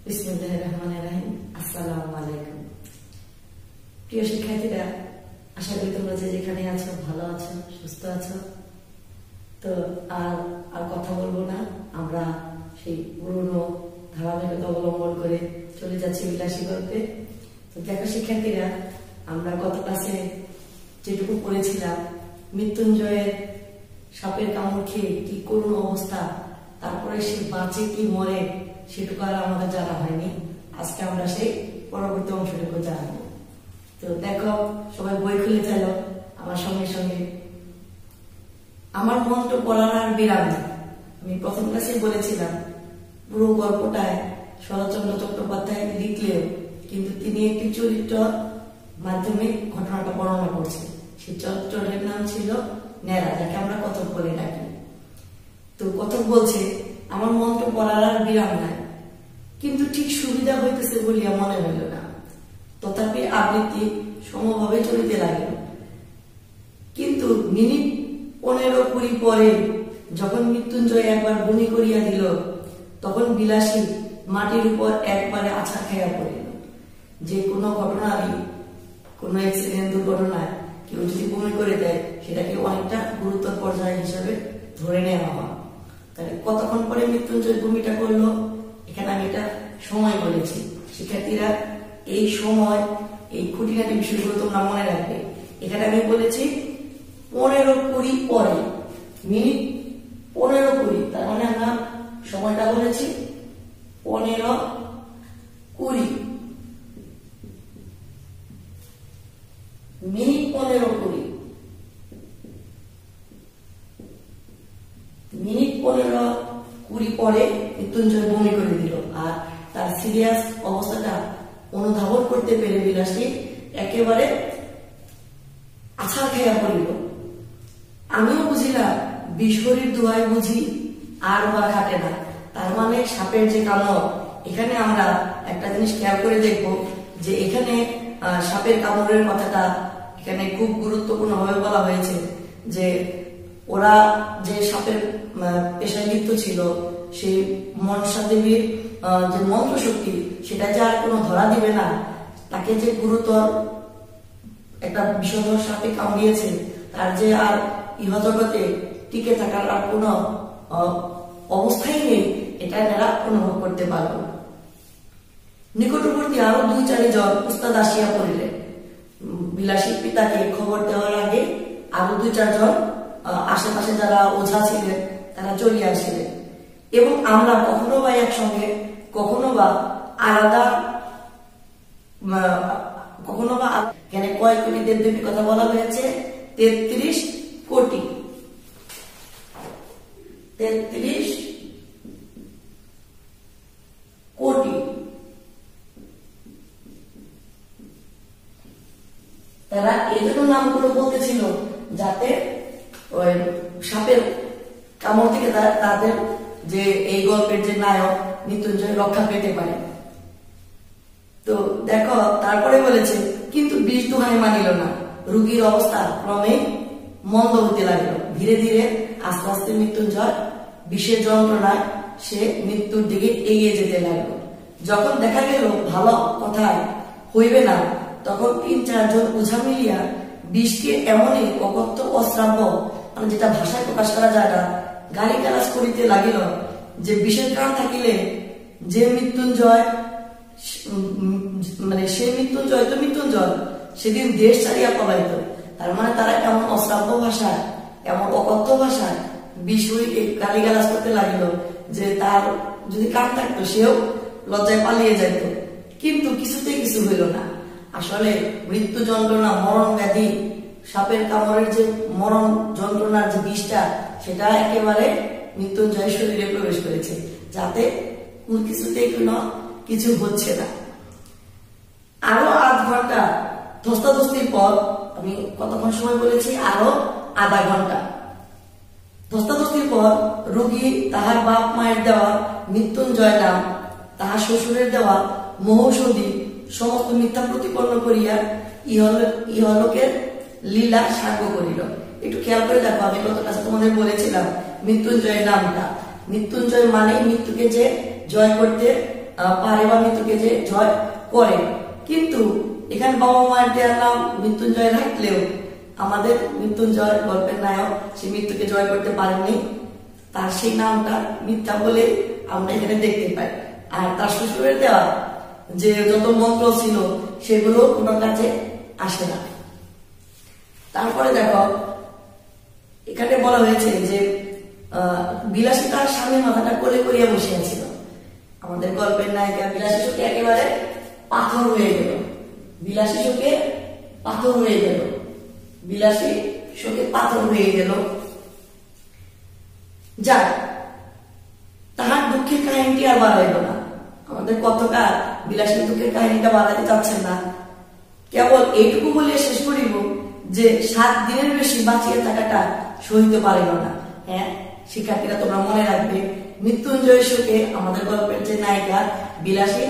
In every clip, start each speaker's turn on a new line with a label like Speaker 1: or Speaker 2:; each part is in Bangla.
Speaker 1: বিসমিল্লাহির রহমানির রহিম। আসসালামু আলাইকুম। প্রিয় শিক্ষার্থীরা, আশা করি তোমরা যে যেখানে আছো ভালো আছো, সুস্থ আছো। তো আর কথা বলবো না, আমরা সেই পুরনো ধারাবাহিকতা অবলম্বন করে চলে যাচ্ছি বিলাসী গল্পে। তো দেখো শিক্ষার্থীরা, আমরা গত ক্লাসে যেটুকু পড়েছিলাম, মৃত্যুঞ্জয়ের সাপের কামড় খেয়ে কি করুণ অবস্থা, তারপরে সে বাঁচে কি মরে সেটুকু আর আমাদের জানা হয়নি। আজকে আমরা সেই পরবর্তী অংশটুকু জানবো। তো দেখো, সবাই বই খুলে ফেলো আমার সঙ্গে সঙ্গে। আমার মন তো পড়ার আর বিরাম নেই। আমি প্রথম ক্লাসে বলেছিলাম পুরো গল্পটায় শরৎচন্দ্র চট্টোপাধ্যায় লিখলেও কিন্তু তিনি একটি চরিত্র মাধ্যমে ঘটনাটা বর্ণনা করছেন। সেই চরিত্রের নাম ছিল নেড়া, যাকে আমরা কথক বলে ডাকি। তো কথক বলছে, আমার মন তো পড়ার আর বিরাম নাই, কিন্তু ঠিক সুবিধা হইতেছে বলিয়া মনে হইল না। তথাপি আবৃত্তি সমভাবে চলিতে লাগিল। কিন্তু মিনিট 15-20 পরে যখন মৃত্যুঞ্জয় একবার বমি করিয়া দিল, তখন বিলাসী মাটির উপর একবারে আছাড় খাইয়া পড়িল। যে কোনো ঘটনারই, কোনো অ্যাক্সিডেন্ট, দুর্ঘটনায় কেউ যদি বমি করে দেয়, সেটাকে অনেকটা গুরুতর পর্যায় হিসাবে ধরে নেওয়া হয়। তাহলে কতক্ষণ পরে মৃত্যুঞ্জয় বমিটা করলো, এখানে আমি এটা সময় বলেছি। শিক্ষার্থীরা, এই সময়, এই খুঁটিনাটি বিষয়গুলো তোমরা মনে রাখবে। এখানে আমি বলেছি 15-20 পরে, মিনিট 15-20, তার মানে আমরা সময়টা বলেছি 15-20 মিনিট। 15-20 মিনিট 15-20 পরে মৃত্যুঞ্জয় বমি করে দিল। আর তার সিরিয়াস অবস্থাটা অনুধাবন করতে পেরে বিলাসী একেবারে আছাড় খেয়া পড়িল। আমিও বুঝিলাম বিশহরীর দোহাই বুঝি আর বা খাটে না। তার মানে সাপের যে কামড়, এখানে আমরা একটা জিনিস খেয়াল করে দেখব যে এখানে সাপের কামড়ের কথাটা এখানে খুব গুরুত্বপূর্ণ ভাবে বলা হয়েছে। যে ওরা যে সাপের পেশায় লিপ্ত ছিল, সেই মনসা দেবীর যে মন্ত্র শক্তি, সেটা যে আর কোনো ধরা দিবে না, তাকে যে গুরুতর একটা বিষধর সাপে কামড়িয়েছে, তার যে আর ইহজগতে টিকে থাকার আর কোনো অবস্থাই নেই, এটা এরা অনুভব করতে পারল। নিকটবর্তী আরো 2-4 জন উস্তাদ আসিয়া পড়িলেন। বিলাসীর পিতাকে খবর দেওয়ার আগে আরো 2-4 জন আশেপাশে যারা ওঝা ছিলেন তারা চলিয়ে আসিলেন। এবং আমরা কখনো বা একসঙ্গে, কখনো বা আলাদা, কখনো বা এখানে কয় কোটি দেবদেবীর কথা বলা হয়েছে? 33 কোটি। 33 কোটি। তারা এই জন্য নামগুলো বলতেছিল যাতে ওই সাপের কামড় থেকে তাদের যে এই গল্পের যে নায়ক মৃত্যুঞ্জয় রক্ষা পেতে পারে। তো দেখো, তারপরে বলেছে, কিন্তু বিষ দোহাই মানিল না। রোগীর অবস্থা ক্রমে মন্দ হতে লাগলো। ধীরে ধীরে আস্তে আস্তে মৃত্যুঞ্জয় বিষের যন্ত্রণায় সে মৃত্যুর দিকে এগিয়ে যেতে লাগলো। যখন দেখা গেল ভালো কথায় হইবে না, তখন 3-4 জন ওঝা মিলিয়া বিষকে এমনই অকথ্য অশ্রাব্য, মানে যেটা ভাষায় প্রকাশ করা যায় না, গালি গালাজ করিতে লাগিল যে বিষের কারণ থাকিলে যে মৃত্যুঞ্জয়, মানে সে মৃত্যুঞ্জয় তো মৃত্যুঞ্জয় সেদিন দেশ ছাড়িয়া পলাইত। তার মানে তারা এমন অশ্রাব্য ভাষায়, এমন অকথ্য ভাষায় বিষয়কে গালি গালাজ করতে লাগিল যে তার যদি কান থাকতো সেও লজ্জায় পালিয়ে যাইত। কিন্তু কিছুতেই কিছু হইল না। আসলে মৃত্যু যন্ত্রণা, মরণ ব্যাধি, সাপের কামড়ের যে মরণ যন্ত্রণার যে বিষটা, সেটা একেবারে মৃত্যুঞ্জয় শরীরে প্রবেশ করেছে, যাতে কিছুতেই কোনো কিছু হচ্ছে না। আরো 8 ঘন্টা ধস্তাধস্তির পর, আমি কতক্ষণ সময় বলেছি? আরো আধা ঘন্টা ধস্তাধস্তির পর রোগী তাহার বাপ মায়ের দেওয়া মৃত্যুঞ্জয় নাম, তাহার শ্বশুরের দেওয়া মহৌষধি সমস্ত মিথ্যা প্রতিপন্ন করিয়া ইহলোকের লীলা সাঙ্গ করিল। একটু খেয়াল করে দেখো, আমি গত কাছে তোমাদের বলেছিলাম মৃত্যুঞ্জয়ের নামটা। মৃত্যুঞ্জয় মানে মৃত্যুকে যে জয় করতে পারে বা মৃত্যুকে যে জয় করে। কিন্তু এখানে বাবা মায়ের দেওয়ার নাম মৃত্যুঞ্জয় রাখলেও আমাদের মৃত্যুঞ্জয় গল্পের নায়ক সে মৃত্যুকে জয় করতে পারেননি, তার সেই নামটা মিথ্যা বলে আমরা এখানে দেখতে পাই। আর তার শ্বশুরের দেওয়া যে যত মন্ত্র ছিল সেগুলো কোনো কাজে আসে না। তারপরে দেখো এখানে বলা হয়েছে যে বিলাসী তার স্বামীর মাথাটা কোলে করিয়া বসে আছিল। আমাদের গল্পের নায়িকা বিলাসী শোকে একেবারে পাথর হয়ে গেল, বিলাসী শোকে পাথর হয়ে গেল, বিলাসী শোকে পাথর হয়ে গেল। যাক, তাহার দুঃখের কাহিনীটি আর বাড়াইল না। আমাদের কথকার বিলাসী দুঃখের কাহিনীটা বাড়াইতে চাচ্ছেন না, কেবল এইটুকু বলিয়া শেষ করিব যে 7 দিনের বেশি বাঁচিয়ে থাকাটা সহিতে পারিল না। হ্যাঁ শিক্ষার্থীরা, তোমরা মনে রাখবে মৃত্যুঞ্জয় শোকে আমাদের গল্পের যে নায়িকা বিলাসী,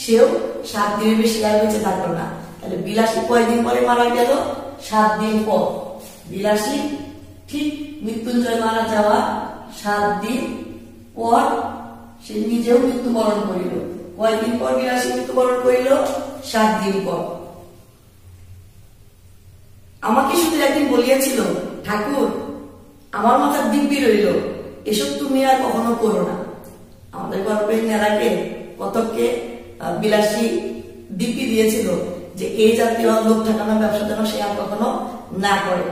Speaker 1: সেও 7 দিনের বেশি আর বেঁচে থাকলো না। তাহলে বিলাসী কয়দিন পরে মারা গেল? 7 দিন পর। বিলাসী ঠিক মৃত্যুঞ্জয় মারা যাওয়া 7 দিন পর সে নিজেও মৃত্যুবরণ করিল। কয়দিন পর বিলাসী মৃত্যুবরণ করিল? 7 দিন পর। আমাকে শুধু একদিন বলিয়াছিল, ঠাকুর আমার মাথার দিব্যি রইল, এসব তুমি আর কখনো করো না। আমাদের গল্পের নেড়াকে কতককে বিলাসী দিব্যি দিয়েছিল যে এই জাতীয় লোক ঠেকানো ব্যবসা যেন সে আর কখনো না করে।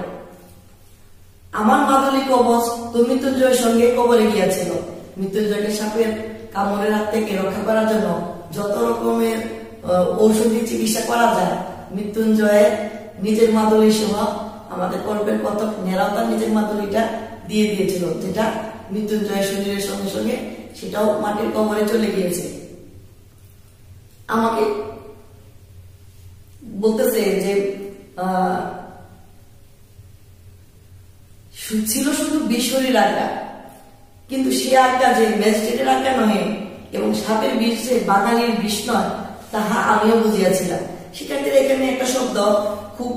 Speaker 1: আমার মাদুলি কবচ তো মৃত্যুঞ্জয়ের সঙ্গে কবরে গিয়েছিল। মৃত্যুঞ্জয়কে সাপের কামড়ের হাত থেকে রক্ষা করার জন্য যত রকমের ঔষধি চিকিৎসা করা যায় মৃত্যুঞ্জয়ের নিজের মাদুলি সহ আমাদের গল্পের কতক নেড়াও তার নিজের মাদুলিটা দিয়ে দিয়েছিল, যেটা মৃত্যুঞ্জয়ের শরীরের সঙ্গে সঙ্গে সেটাও মাটির কবরে চলে গিয়েছে। আমাকে বলতেছে যে ছিল শুধু বিশ্বরীর আজ্ঞা, কিন্তু সে আজ্ঞা যে ম্যাজিস্ট্রেটের আজ্ঞা নহে এবং সাপের বিষ যে বাঙালির বিষ নয় তাহা আমিও বুঝিয়াছিলাম। শিক্ষার্থীরা এখানে একটা শব্দ খুব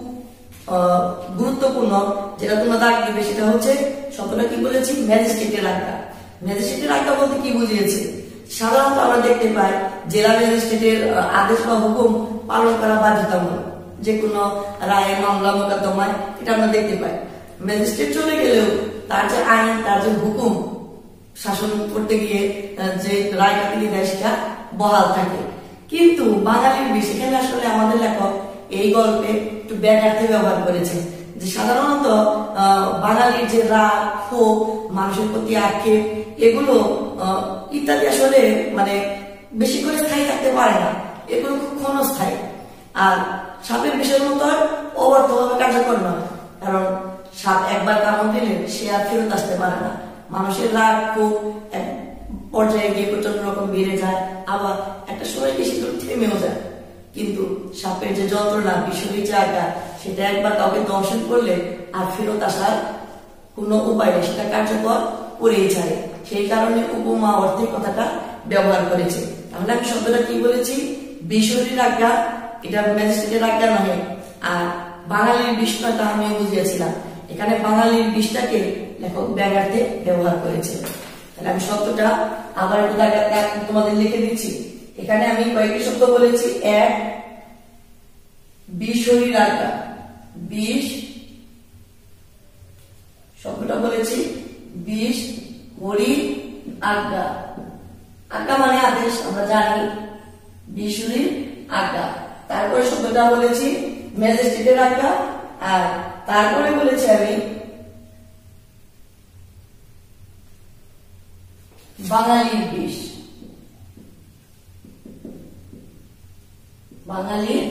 Speaker 1: গুরুত্বপূর্ণ যেটা তোমরা দাগ দিবে, সেটা হচ্ছে শব্দটা কি বলেছি? ম্যাজিস্ট্রেটের আজ্ঞা। ম্যাজিস্ট্রেটের আজ্ঞা বলতে কি বুঝিয়েছে? সাধারণত আমরা দেখতে পাই জেলা ম্যাজিস্ট্রেটের আদেশ বা হুকুম পালন করা বাধ্যতামূলক, যে কোনো রায় মামলা মোকদ্দমায় এটা আমরা দেখতে পাই। ম্যাজিস্ট্রেট চলে গেলেও তার যে আইন, তার যে হুকুম শাসন করতে গিয়ে যে রায়টা তিনি দেয় সেটা বহাল থাকে। কিন্তু বাঙালির বিষ, এখানে আসলে আমাদের লেখক এই গল্পে একটু ব্যাঘাতে ব্যবহার করেছে যে সাধারণত বাঙালির যে রাগ, ক্ষোভ, মানুষের প্রতি আক্ষেপ, এগুলো ইত্যাদি আসলে মানে বেশি করে স্থায়ী থাকতে পারে না, এগুলো খুব ক্ষণস্থায়ী। আর সাপের বিষয়ের মতো অবর্তভাবে কার্যকর নয়, কারণ সাপ একবার কামড় দিলে সে আর ফেরত আসতে পারে না। মানুষের রাগ ক্ষোভ এক পর্যায়ে গিয়ে প্রচন্ড রকম বেড়ে যায়, আবার একটা সময় গিয়ে সেগুলো থেমেও যায়। কিন্তু সাপের যে যন্ত্রণা, বিষয়ী জায়গা, সেটা একবার কাউকে দংশন করলে আর ফেরত আসার কোনো উপায় নেই, সেটা কার্যকর করেই ছাড়ে। সেই কারণে উপমা অর্থে কথাটা ব্যবহার করেছে। তাহলে আমি শব্দটা কি বলেছি? বিষয়ীর আজ্ঞা, এটা ম্যাজিস্ট্রেটের আজ্ঞা নয়। আর বাঙালির বিষয়টা আমি বুঝিয়েছিলাম, এখানে বাঙালির বিষটাকে লেখক ব্যাঘাতে ব্যবহার করেছে। তাহলে আমি শব্দটা আবার একটু তোমাদের লিখে দিচ্ছি। এখানে আমি কয়েকটি শব্দ বলেছি। এক, বিষয়ীর আজ্ঞা, বিষ শব্দটা বলেছি, বিষ হরি আজ্ঞা। আজ্ঞা মানে আদেশ, আমরা জানি বিষয়ীর আজ্ঞা। তারপরে শব্দটা বলেছি ম্যাজিস্ট্রেটের আজ্ঞা, আর তারপরে বলেছি আমি বাঙালির বিষ, বাঙালির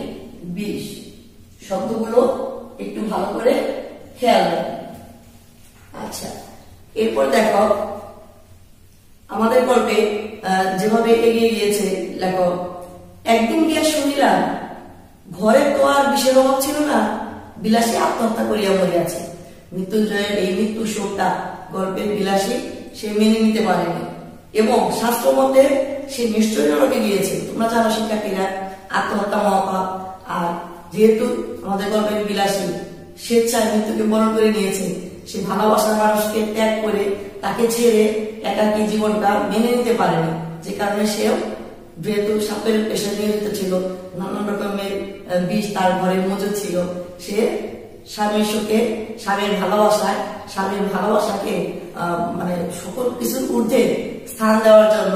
Speaker 1: বিষ। শব্দগুলো একটু ভালো করে খেয়াল রাখবেন। আচ্ছা, এরপর দেখো আমাদের গল্পে যেভাবে এগিয়ে গিয়েছে লেখক। একদিন গিয়া শুনিলাম ঘরে তো আর বিষের অভাব ছিল না, বিলাসী আত্মহত্যা করিয়া মরিয়াছে। মৃত্যুঞ্জয়ের এই মৃত্যু শোকটা গল্পের বিলাসী সে মেনে নিতে পারেনি এবং শাস্ত্র মতে সে নিশ্চয়ই নরকে গিয়েছে। তোমরা জানো শিক্ষার্থীরা, আত্মহত্যা মহাপাপ। আর যেহেতু আমাদের গল্পের বিলাসী স্বেচ্ছায় মৃত্যুকে বরণ করে নিয়েছে, সে ভালোবাসার মানুষকে ত্যাগ করে তাকে ছেড়ে একাকী জীবনটা মেনে নিতে পারেনি, যে কারণে সেও যেহেতু সাপের পেশা নিয়োজিত ছিল, নানান রকমের বিষ তার ঘরে মজুদ ছিল, সে স্বামীর সুখে, স্বামীর ভালোবাসাকে মানে সকল কিছুর ঊর্ধ্বে স্থান দেওয়ার জন্য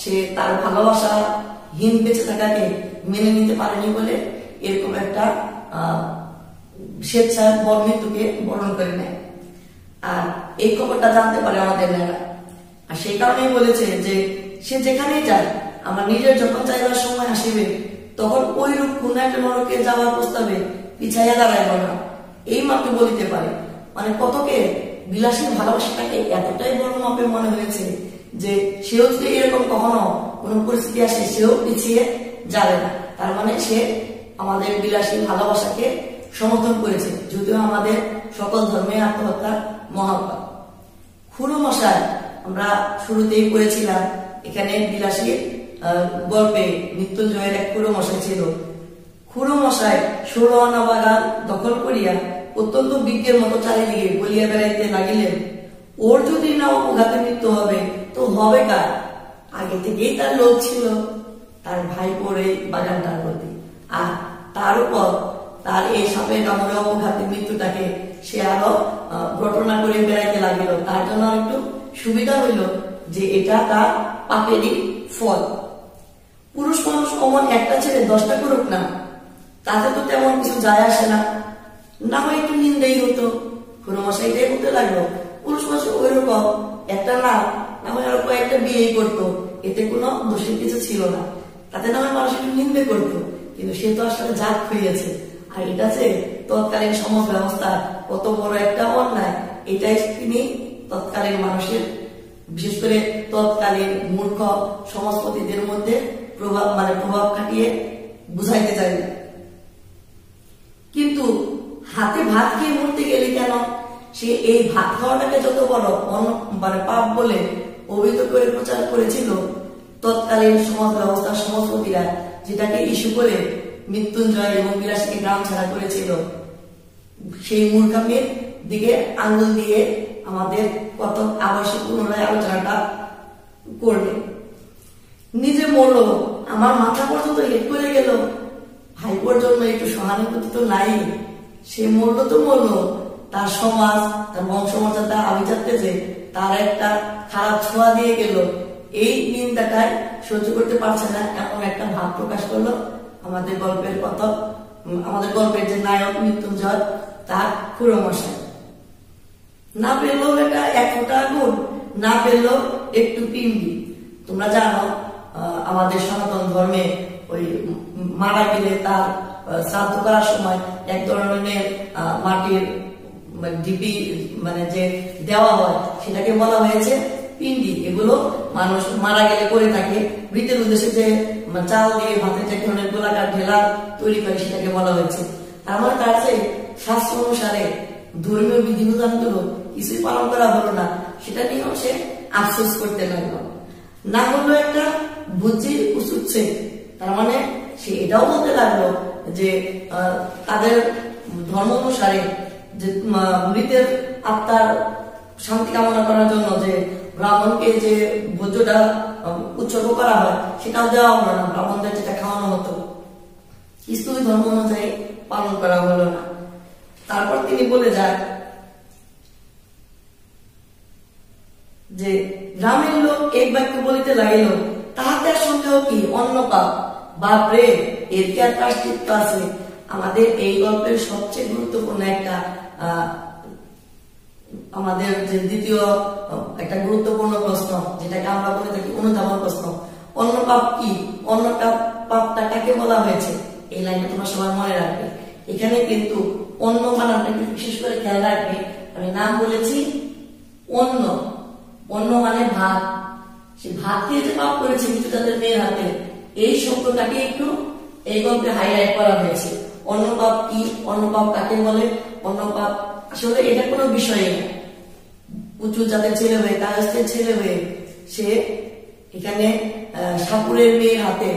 Speaker 1: সে তার ভালোবাসাহীন বেঁচে থাকাকে মেনে নিতে পারেনি বলে এরকম একটা স্বেচ্ছায় মৃত্যুকে বরণ করে নেয়। আর এই খবরটা জানতে পারে আমাদের মেয়েরা, আর সেই কারণেই বলেছে যে সে যেখানেই যায় আমার নিজের যখন চাইবার সময় আসিবে তখন ওই রূপ কোন একটা নরকে যাওয়ার প্রস্তাবে পিছাইয়া দাঁড়াইব না, এই মাত্র বলিতে পারে। মানে কতকে বিলাসীর ভালোবাসাটাকে এতটাই বড় মাপে মনে হয়েছে যে সেও যদি এরকম কখনো কোন পরিস্থিতি আসে সেও পিছিয়ে যাবে না। তার মানে সে আমাদের বিলাসী ভালোবাসাকে সমর্থন করেছে, যদিও আমাদের সকল ধর্মে আত্মহত্যা মহাপাপ। খুড়ো মশাই আমরা শুরুতেই পড়েছিলাম, এখানে বিলাসীর গল্পে মৃত্যুঞ্জয়ের এক খুড়ো মশাই ছিল। খুড়ো মশাই 16 আনা বাগান দখল করিয়া অত্যন্ত বিজ্ঞের মতো চারিদিকে বলিয়া বেড়াইতে লাগিলেন, ওর যদি না অপঘাতে মৃত্যু হবে তো হবে কার? আগে থেকেই তার লোভ ছিল তার ভাই পড়ে বাগানটার প্রতি, আর তার উপর তার এই সাপের কামড়ে অপঘাতে মৃত্যুটাকে সে আরো ঘটনা করে বেড়াইতে লাগিল। তার জন্য একটু সুবিধা হইল যে এটা তার পাপেরই ফল। পুরুষ মানুষ অমন একটা ছেলে 10টা করুক না, তাতে তো তেমন কিছু যায় আসে না, না হয় একটু নিন্দাই হতো। খুড়ো মশাইটাই হতে লাগলো, পুরুষ মানুষ ওই রকম একটা না হয় আরো কয়েকটা বিয়েই করতো, এতে কোনো দোষের কিছু ছিল না, তাতে না হয় মানুষ একটু নিন্দে করতো। কিন্তু সে তো আসলে জাত হইয়াছে, আর এটা যে তৎকালীন সমাজ ব্যবস্থা কত বড় একটা অন্যায়, এটাই তিনি তৎকালীন মানুষের, বিশেষ করে তৎকালীন মূর্খ সমাজপতিদের মধ্যে প্রভাব খাটিয়ে বুঝাইতে চাইলেন। কিন্তু হাতে ভাত খেয়ে মরতে গেলে কেন? সে এই ভাত খাওয়াটাকে যত বড় পাপ বলে অভিহিত করে প্রচার করেছিল তৎকালীন সমাজ ব্যবস্থার সমাজপতিরা, যেটাকে ইস্যু করে মৃত্যুঞ্জয় এবং বিলাসীকে গ্রাম ছাড়া করেছিল, সেই মূর্খামির দিকে আঙ্গুল দিয়ে আমাদের কত আবশ্যক পুনরায় আলোচনাটা করবে। নিজে মরলো, আমার মাথা পর্যন্ত হেট করে গেল, ভাইপোর জন্য একটু সহানুভূতি তো নাই। সে মরলো তো মরলো, তার সমাজ, তার বংশমর্যাদা, আভিজাত্যে যে তার একটা খারাপ ছোঁয়া দিয়ে গেল, এই নিন্দাটাই সহ্য করতে পারছে না, এমন একটা ভাব প্রকাশ করলো আমাদের গল্পের যে নায়ক মৃত্যুঞ্জয়, তার খুড়ো মশাই। না পেলো এটা 1 ফোঁটা আগুন, না পেলো একটু পিণ্ডি। তোমরা জানো আমাদের সনাতন ধর্মে ওই মারা গেলে তার শ্রাদ্ধ করার সময় এক ধরনের মাটির ঢিপি মানে যে দেওয়া হয় সেটাকে বলা হয়েছে পিণ্ডি। এগুলো মানুষ মারা গেলে করে থাকে, মৃতের উদ্দেশ্যে যে চাল দিয়ে ভাতের যে ধরনের গোলাকার ঢেলা তৈরি করে সেটাকে বলা হয়েছে। তার মানে তার যে শাস্ত্র অনুসারে ধর্মীয় বিধিবিধানগুলো কিছুই পালন করা হলো না, সেটা নিয়েও সে আফসোস করতে লাগলো। না হলো একটা বুঝির উচুচ্ছে, তার মানে সে এটাও বলতে লাগলো যে তাদের ধর্ম অনুসারে যে মৃতের আত্মার শান্তি কামনা করার জন্য যে ব্রাহ্মণকে যে ভোজ্যটা উৎসর্গ করা হয় সেটাও দেওয়া হলো না, ব্রাহ্মণদের যেটা খাওয়ানো হতো কিছুই ধর্ম অনুযায়ী পালন করা হলো না। তারপর তিনি বলে যান যে গ্রামের লোক এক বাক্য বলিতে লাগিল, তাহাদের সন্দেহ কি অন্য পাপ? বাপরে, এর কি আর প্রায়শ্চিত্ত আছে? আমাদের এই গল্পের সবচেয়ে গুরুত্বপূর্ণ একটা আমাদের যে দ্বিতীয় একটা গুরুত্বপূর্ণ প্রশ্ন, যেটাকে আমরা বলে থাকি অনুধাবন প্রশ্ন, অন্য পাপ কি? অন্য পাপটা কাকে বলা হয়েছে? এই লাইনটা তোমরা সবাই মনে রাখবে। এখানে কিন্তু অন্য বানানটা বিশেষ করে খেয়াল রাখবে। আমি নাম বলেছি অন্য, অন্য মানে ভাত, সে ভাত দিয়ে যে পাপ করেছে মৃত্যুজাতের মেয়ের হাতে, এই শব্দটাকে একটু এই গল্পে হাইলাইট করা হয়েছে। অন্য পাপ কি? অন্য পাপ কাকে বলে? অন্য পাপ আসলে এটা কোনো বিষয় না। উঁচু জাতের ছেলে হয়ে, কায়স্থের ছেলে হয়ে সে এখানে সাপুরের মেয়ের হাতে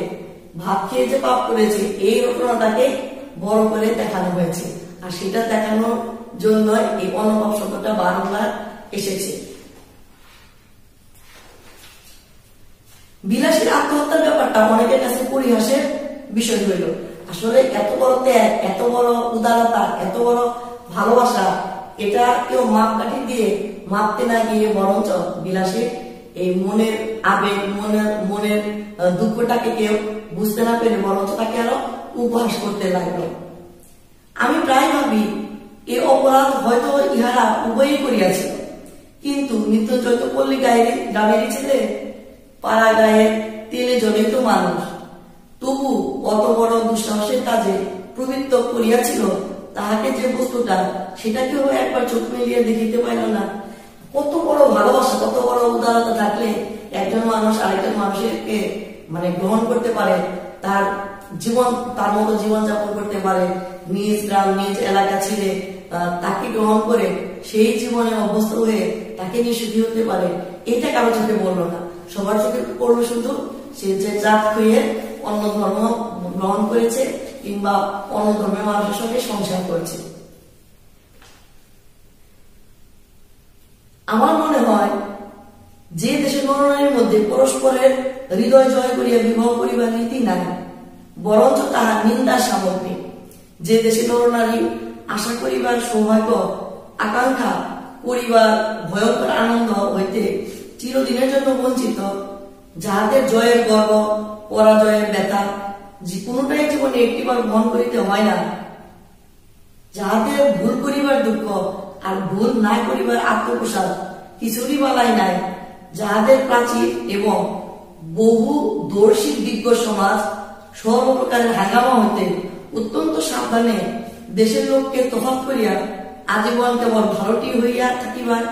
Speaker 1: ভাত খেয়ে যে পাপ করেছে, এই ঘটনাটাকে বড় করে দেখানো হয়েছে। আর সেটা দেখানোর জন্য এই অন্নপাপ শব্দটা বারংবার এসেছে। বিলাসীর আত্মহত্যার ব্যাপারটা অনেকের কাছে পরিহাসের বিষয় হইল। আসলে এত বড় ত্যাগ, এত বড় উদারতা, এত বড় ভালোবাসা, এটা কেউ মাপকাঠি দিয়ে মাপতে না গিয়ে বরঞ্চ বিলাসীর এই মনের আবেগ, মনের দুঃখটাকে কেউ বুঝতে না পেরে বরঞ্চ তাকে আরো উপহাস করতে লাগলো। আমি প্রায় ভাবি এই অপরাধ হয়তো ইহারা উভয়ই করিয়াছিল, কিন্তু মৃত্যুঞ্জয় তো পল্লী গ্রামেরই ছেলে, পাড়া গায়ে তেলে জনিত মানুষ, তবু অত বড় দুঃসাহসের কাজে প্রবৃত্ত করিয়াছিল, তাহাকে যে বস্তুটা সেটাকেও একবার চোখ মিলিয়ে দেখিতে পাইল না। কত বড় ভালোবাসা, কত বড় উদারতা থাকলে একজন মানুষ আরেকজন মানুষকে মানে গ্রহণ করতে পারে, তার জীবন, তার মতো জীবন যাপন করতে পারে, নিজ গ্রাম নিজ এলাকা ছেড়ে তাকে গ্রহণ করে সেই জীবনে অভ্যস্ত হয়ে তাকে নিয়ে সুখী হতে পারে। এটা কারো চোখে বললো না, সবার চোখে পড়লো শুধু সে যে জাত হয়ে অন্য ধর্ম গ্রহণ করেছে কিংবা অন্য ধর্মের মানুষের সঙ্গে সংসার করেছে। আমার মনে হয় যে দেশের নরনারীর মধ্যে পরস্পরের হৃদয় জয় করিয়া বিবাহ করিবার নীতি নাই, বরঞ্চ তাহা নিন্দার সামগ্রী। যে দেশে নরনারী আশা করিবার সৌভাগ্য আকাঙ্ক্ষা করিবার ভয়ঙ্কর আনন্দ হইতে চিরদিনের জন্য বঞ্চিত, যাহাদের জয়ের গর্ব পরাজয়ের ব্যথা যে কোনোটাই জীবনে একটিবার বহন করিতে হয় না, যাহাদের ভুল করিবার দুঃখ আর ভুল না করিবার আত্মপ্রসাদ কিছুরই বালাই নাই, যাহাদের প্রাচীর এবং বহু দর্শী বিজ্ঞ সমাজ সর্বপ্রকারের হাঙ্গামা হইতে অত্যন্ত সাবধানে দেশের লোককে তফাৎ করিয়া আজীবন কেবল ভারতী হইয়া থাকিবার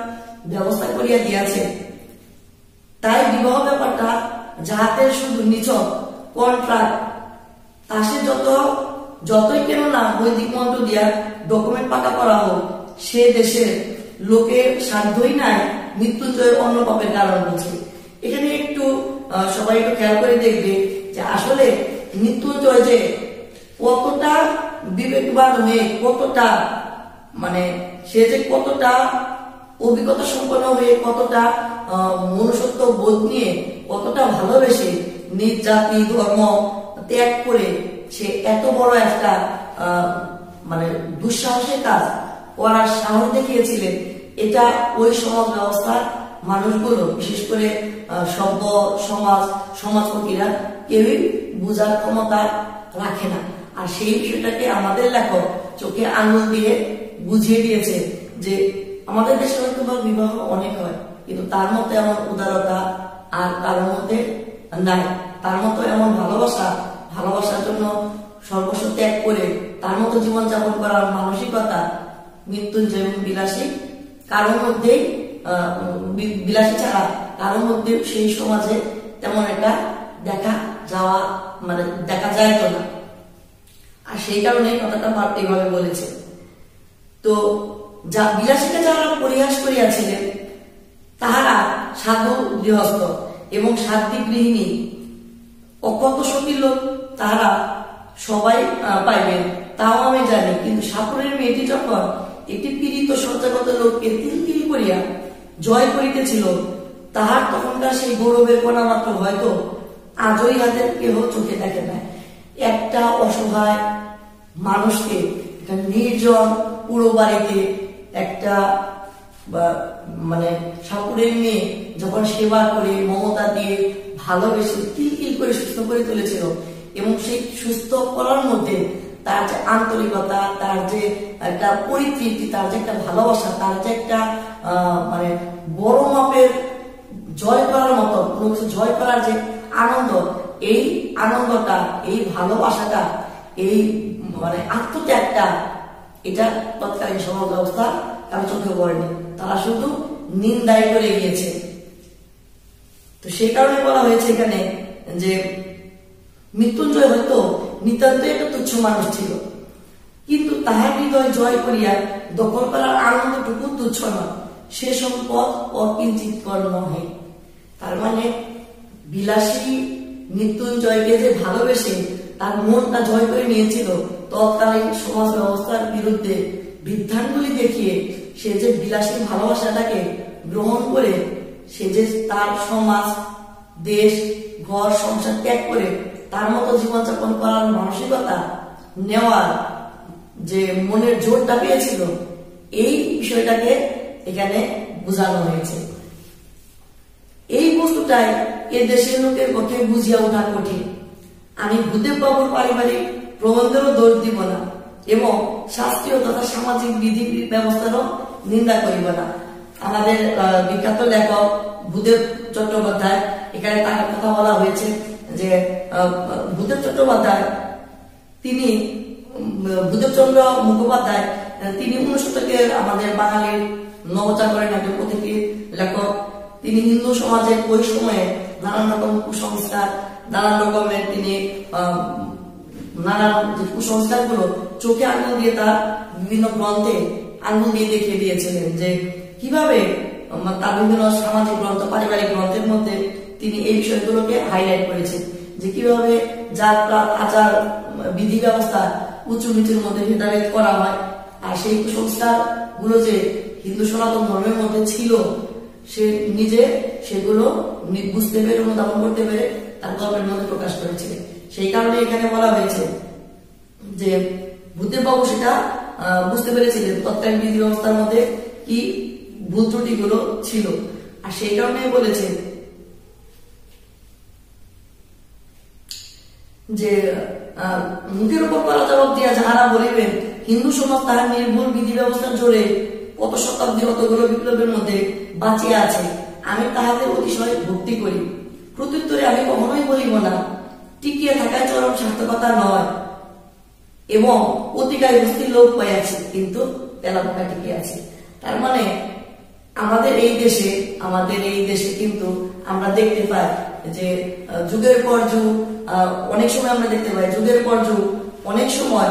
Speaker 1: ব্যবস্থা করিয়া দিয়াছে, তাই বিবাহ ব্যাপারটা যাহাদের শুধু নিছক কন্ট্রাক্ট, তা সে যতই কেন না বৈদিক মন্ত্র দিয়া ডকুমেন্ট পাকা করা হোক, সে দেশের লোকের সাধ্যই নাই মৃত্যুঞ্জয়ের অন্য পাপের কারণ বলছে। এখানে একটু সবাই একটু খেয়াল করে দেখবে যে আসলে মৃত্যুঞ্জয় যে কতটা বিবেকবান হয়ে, কতটা মানে সে যে কতটা অভিজ্ঞতা সম্পন্ন হয়ে, কতটা মনুষ্যত্ব বোধ নিয়ে, কতটা ভালোবেসে নিজ জাতি ধর্ম ত্যাগ করে সে এত বড় একটা মানে দুঃসাহসের কাজ করার সাহস দেখিয়েছিলেন, এটা ওই সমাজ ব্যবস্থার মানুষগুলো, বিশেষ করে সভ্য সমাজপতিরা কেউই বোঝার ক্ষমতা রাখে না। আর সেই বিষয়টাকে আমাদের লেখক চোখে আঙুল দিয়ে বুঝিয়ে দিয়েছে যে আমাদের দেশে হয়তো বিবাহ অনেক হয়, কিন্তু তার মতো এমন উদারতা আর কারোর মধ্যে নাই, তার মতো এমন ভালোবাসার জন্য সর্বস্ব ত্যাগ করে তার মতো জীবন যাপন করার মানসিকতা মৃত্যুঞ্জয় এবং বিলাসী কারোর মধ্যেই, বিলাসী ছাড়া কারোর মধ্যে সেই সমাজে তেমন একটা দেখা যায় তো না। আর সেই কারণে কথাটা এইভাবে বলেছে। তো বিলাসীকে যারা পরিহাস করিয়াছিলেন তাহারা সাধু গৃহস্থ এবং সাধ্বী গৃহিণী অকত সখী লোক তাহারা সবাই পাইবেন, তাও আমি জানি। কিন্তু সাপুরের মেয়েটি যখন একটি পীড়িত শয্যাগত লোককে তিল করিয়া জয় করিতেছিল, তাহার তখনকার সেই গৌরবের কণা মাত্র হয়তো আজও ইহাদের কেহ চোখে দেখে নাই। একটা অসহায় মানুষকে নির্জন পুরো বাড়িতে একটা মানে সাপুরের মেয়ে যখন সেবা করে মমতা দিয়ে ভালোবেসে তিল করে সুস্থ করে তুলেছিল, এবং সেই সুস্থ করার মধ্যে তার যে আন্তরিকতা, তার যে একটা পরিতৃপ্তি, তার যে একটা ভালোবাসা, তার যে একটা মানে বড় মাপের জয় করার মতো কোনো কিছু জয় করার যে আনন্দ, এই আনন্দটা, এই ভালোবাসাটা, এই মানে আত্মত্যাগটা, এটা তৎকালীন সমাজ ব্যবস্থা কারো চোখে পড়েনি, তারা শুধু নিন্দাই করে গিয়েছে। তো সেই কারণে বলা হয়েছে এখানে যে মৃত্যুঞ্জয় হয়তো নিতান্ত একটা তুচ্ছ মানুষ ছিল, কিন্তু তাহার হৃদয় জয় করিয়া দখল করার আনন্দটুকু তুচ্ছ নয়, সে সম্পদ অকিঞ্চিৎকর নহে। তার মানে বিলাসী মৃত্যুঞ্জয়কে যে ভালোবেসে তার মনটা জয় করে নিয়েছিল, তৎকালীন সমাজ ব্যবস্থার বিরুদ্ধে বিধানগুলি দেখিয়ে সে যে বিলাসী ভালোবাসাটাকে গ্রহণ করে সে যে তার সমাজ, দেশ, ঘর সংসার ত্যাগ করে তার মতো জীবনযাপন করার মানসিকতা নেওয়ার যে মনের জোরটা পেয়েছিল, এই বিষয়টাকে এখানে বোঝানো হয়েছে। এই বস্তুটাই এ দেশের লোকের পক্ষে বুঝিয়া ওঠা কঠিন। আমি ভূদেব বাবুর পারিবারিক প্রবন্ধেরও দোষ দিব না এবং শাস্ত্রীয় তথা সামাজিক বিধি ব্যবস্থারও নিন্দা করিব না। আমাদের বিখ্যাত লেখক ভূদেব চট্টোপাধ্যায়, এখানে তার কথা বলা হয়েছে যে ভূদেব চট্টোপাধ্যায় তিনি ভূদেবচন্দ্র মুখোপাধ্যায় তিনি 19 শতকের আমাদের বাঙালির নবজাগরণের একজন প্রতীকী লেখক। তিনি হিন্দু সমাজের ওই সময়ে নানান রকম কুসংস্কার, নানান রকমের তিনি নানান কুসংস্কার গুলো চোখে আঙুল দিয়ে তার বিভিন্ন গ্রন্থে আঙুল দিয়ে দেখিয়ে দিয়েছিলেন যে কিভাবে তার বিভিন্ন সামাজিক গ্রন্থ, পারিবারিক গ্রন্থের মধ্যে তিনি এই বিষয়গুলোকে হাইলাইট করেছেন যে কিভাবে জাতপাত, আচার, বিধি ব্যবস্থা উঁচু নিচুর মধ্যে ভেদাভেদ করা হয়। আর সেই কুসংস্কার গুলো যে হিন্দু সনাতন ধর্মের মধ্যে ছিল, সে নিজে সেগুলো বুঝতে পেরে, অনুধাবন করতে পেরে তার গল্পের মধ্যে প্রকাশ করেছে। সেই কারণে এখানে বলা হয়েছে যে ভূদেব বাবু সেটা বুঝতে পেরেছিলেন তৎকালীন বিধি ব্যবস্থার মধ্যে কি ভুল ত্রুটি গুলো ছিল। আর সেই কারণে বলেছে যে মুখের উপর করা জবাব দিয়া যাহারা বলিবেন হিন্দু সমাজ তাহার নির্ভুল বিধি ব্যবস্থার জোরে কত শতাব্দী কতগুলো বিপ্লবের মধ্যে বাঁচিয়ে আছে, আমি তাহাদের অতিশয় ভক্তি করি। প্রত্যুত্তরে আমি কখনোই বলিব না টিকিয়ে থাকায় চরম সার্থকতা নয় এবং অতিকায় বস্তির লোক পাইয়াছে, কিন্তু তেলাপোকা টিকে আছে। তার মানে আমাদের এই দেশে কিন্তু আমরা দেখতে পাই যে যুগের পর যুগ, অনেক সময় আমরা দেখতে পাই যুগের পর যুগ অনেক সময়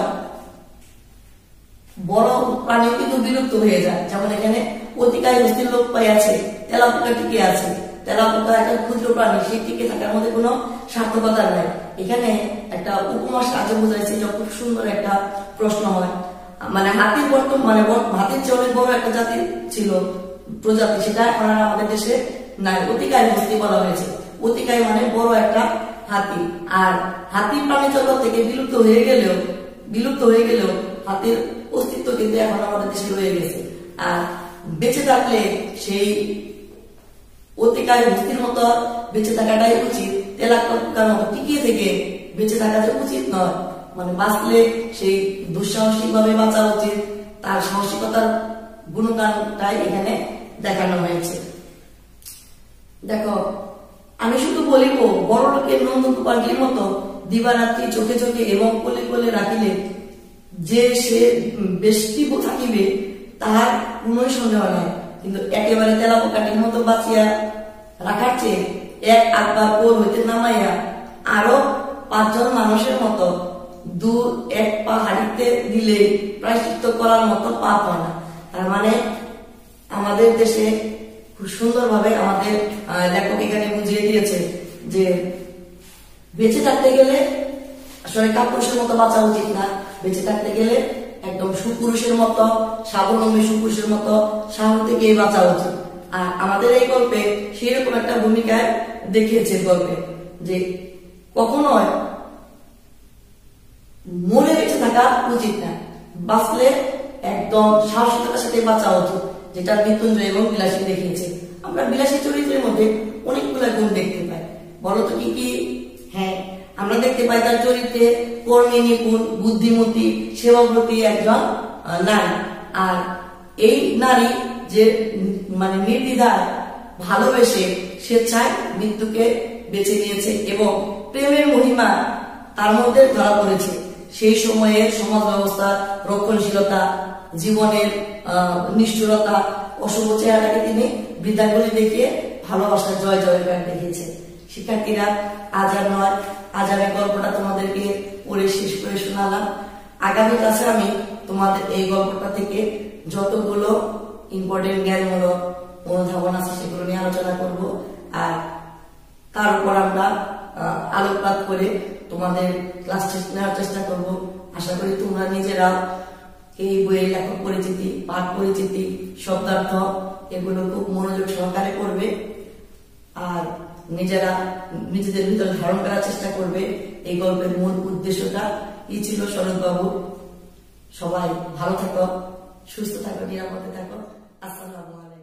Speaker 1: বড় প্রাণী কিন্তু বিলুপ্ত হয়ে যায়। যেমন এখানে অতিকায় বস্তির লোক পাইয়াছে, তেলাপোকা টিকে আছে। তেলাপোকা একটা ক্ষুদ্র প্রাণী, সে টিকে থাকার মধ্যে কোনো সার্থকতা নাই। এখানে একটা উপমার সাহায্যে বোঝাইছে যে খুব সুন্দর একটা প্রশ্ন হয়, মানে হাতির হাতির চেয়ে অনেক বড় একটা জাতি ছিল, প্রজাতি, সেটা এখন আর আমাদের দেশে নাই। অতিকায় বস্তি বলা হয়েছে। অতিকায় মানে বড় একটা হাতি। আর হাতি প্রাণী জগৎ থেকে বিলুপ্ত হয়ে গেলেও হাতির অস্তিত্ব কিন্তু এখন আমাদের দেশে রয়ে গেছে। আর বেঁচে থাকলে সেই অতিকায় বস্তির মতো বেঁচে থাকাটাই উচিত, তেলাপোকার মতো টিকিয়ে থেকে বেঁচে থাকা যে উচিত নয়। মানে বাঁচলে সেই দুঃসাহসিক ভাবে বাঁচা উচিত, তার সাহসিকতার গুণগানটাই এখানে দেখানো হয়েছে। দেখো, আমি শুধু বলিব বড় লোকের নন্দকুমারটির মতো দিবারাত্রি চোখে চোখে এবং কোলে কোলে রাখিলে যে সে বেশি থাকিবে তাহার কোন সন্দেহ নাই, কিন্তু একেবারে তেলাপোকাটির মতো বাঁচিয়া রাখার চেয়ে এক আধবার কোল হইতে নামাইয়া আরো 5 জন মানুষের মতো দূর এক পা হারিতে দিলে প্রায়শ্চিত্ত করার মতো পাপ হয় না। তার মানে আমাদের দেশে খুব সুন্দরভাবে আমাদের লেখক এখানে বুঝিয়ে দিয়েছে যে বেঁচে থাকতে গেলে আসলে কাপুরুষের মতো বাঁচা উচিত না। বেঁচে থাকতে গেলে একদম সুপুরুষের মতো, স্বাবলম্বী সুপুরুষের মতো সাহস থেকে বাঁচা উচিত। আর আমাদের এই গল্পে সেরকম একটা ভূমিকায় দেখিয়েছে গল্পে যে কখনোই মরে বেঁচে থাকা উচিত না, বাঁচলে একদম সাহসিকতার সাথে বাঁচা উচিত, যেটা মৃত্যুঞ্জয় এবং বিলাসী দেখিয়েছে। আমরা বিলাসী চরিত্রের মধ্যে অনেকগুলো গুণ দেখতে পাই। বলো তো কি কি? হ্যাঁ, আমরা দেখতে পাই তার চরিত্রে কর্মী নিপুণ, বুদ্ধিমতী, সেবাব্রতী একজন নারী। আর এই নারী যে মানে নির্দ্বিধায় ভালোবেসে স্বেচ্ছায় মৃত্যুকে বেছে নিয়েছে এবং প্রেমের মহিমা তার মধ্যে ধরা পড়েছে। সেই সময়ের সমাজ ব্যবস্থা, রক্ষণশীলতা, জীবনের নিষ্ঠুরতা, অশুভ চেহারাটাকে তিনি বৃদ্ধাঙ্গুলি দেখিয়ে ভালোবাসার জয় জয়গান দেখিয়েছেন। শিক্ষার্থীরা, আজ আর নয়, আজ আমি গল্পটা তোমাদেরকে পড়ে শেষ করে শোনালাম। আগামী ক্লাসে আমি তোমাদের এই গল্পটা থেকে যতগুলো ইম্পর্টেন্ট জ্ঞানমূলক অনুধাবন আছে সেগুলো নিয়ে আলোচনা করব। আর তার উপর আমরা আলোকপাত করে তোমাদের ক্লাস নেওয়ার চেষ্টা করব। আশা করি তোমরা নিজেরা এই বইয়ের লেখক পরিচিতি, পাঠ পরিচিতি, শব্দার্থ এগুলো খুব মনোযোগ সহকারে করবে। আর নিজেদের ভিতরে ধারণ করার চেষ্টা করবে। এই গল্পের মূল উদ্দেশ্যটা এই ছিল শরৎ বাবু। সবাই ভালো থাকো, সুস্থ থাকো, নিরাপদে থাকো। আসসালামু আলাইকুম।